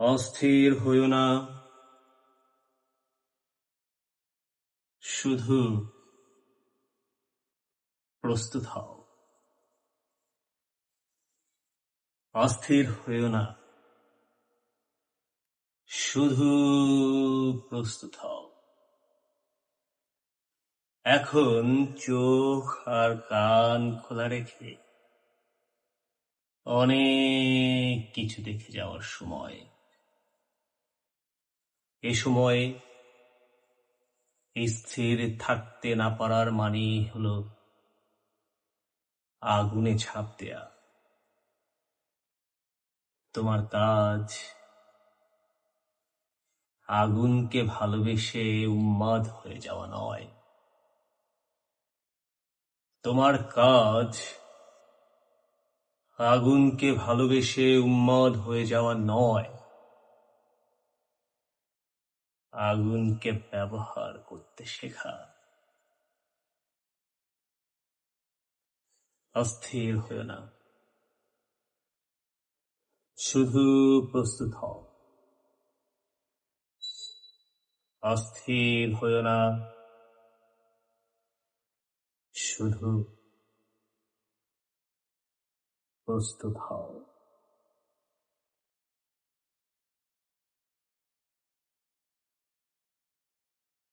অস্থির হইও না, শুধু প্রস্তুত হও। অস্থির হইও না, শুধু প্রস্তুত হও। এখন চোখ আর কান খোলা রেখে অনেক কিছু দেখে যাওয়ার সময়। এ সময় স্থির থাকতে না পারার মানেই হলো আগুনে ঝাঁপ দেয়া। তোমার কাজ আগুনকে ভালোবেসে উন্মাদ হয়ে যাওয়া নয়। তোমার কাজ আগুনকে ভালোবেসে উন্মাদ হয়ে যাওয়া নয়, আগুনকে ব্যবহার করতে শেখা। অস্থির হও না, শুধু প্রস্তুত হও। অস্থির হও না, শুধু প্রস্তুত হও।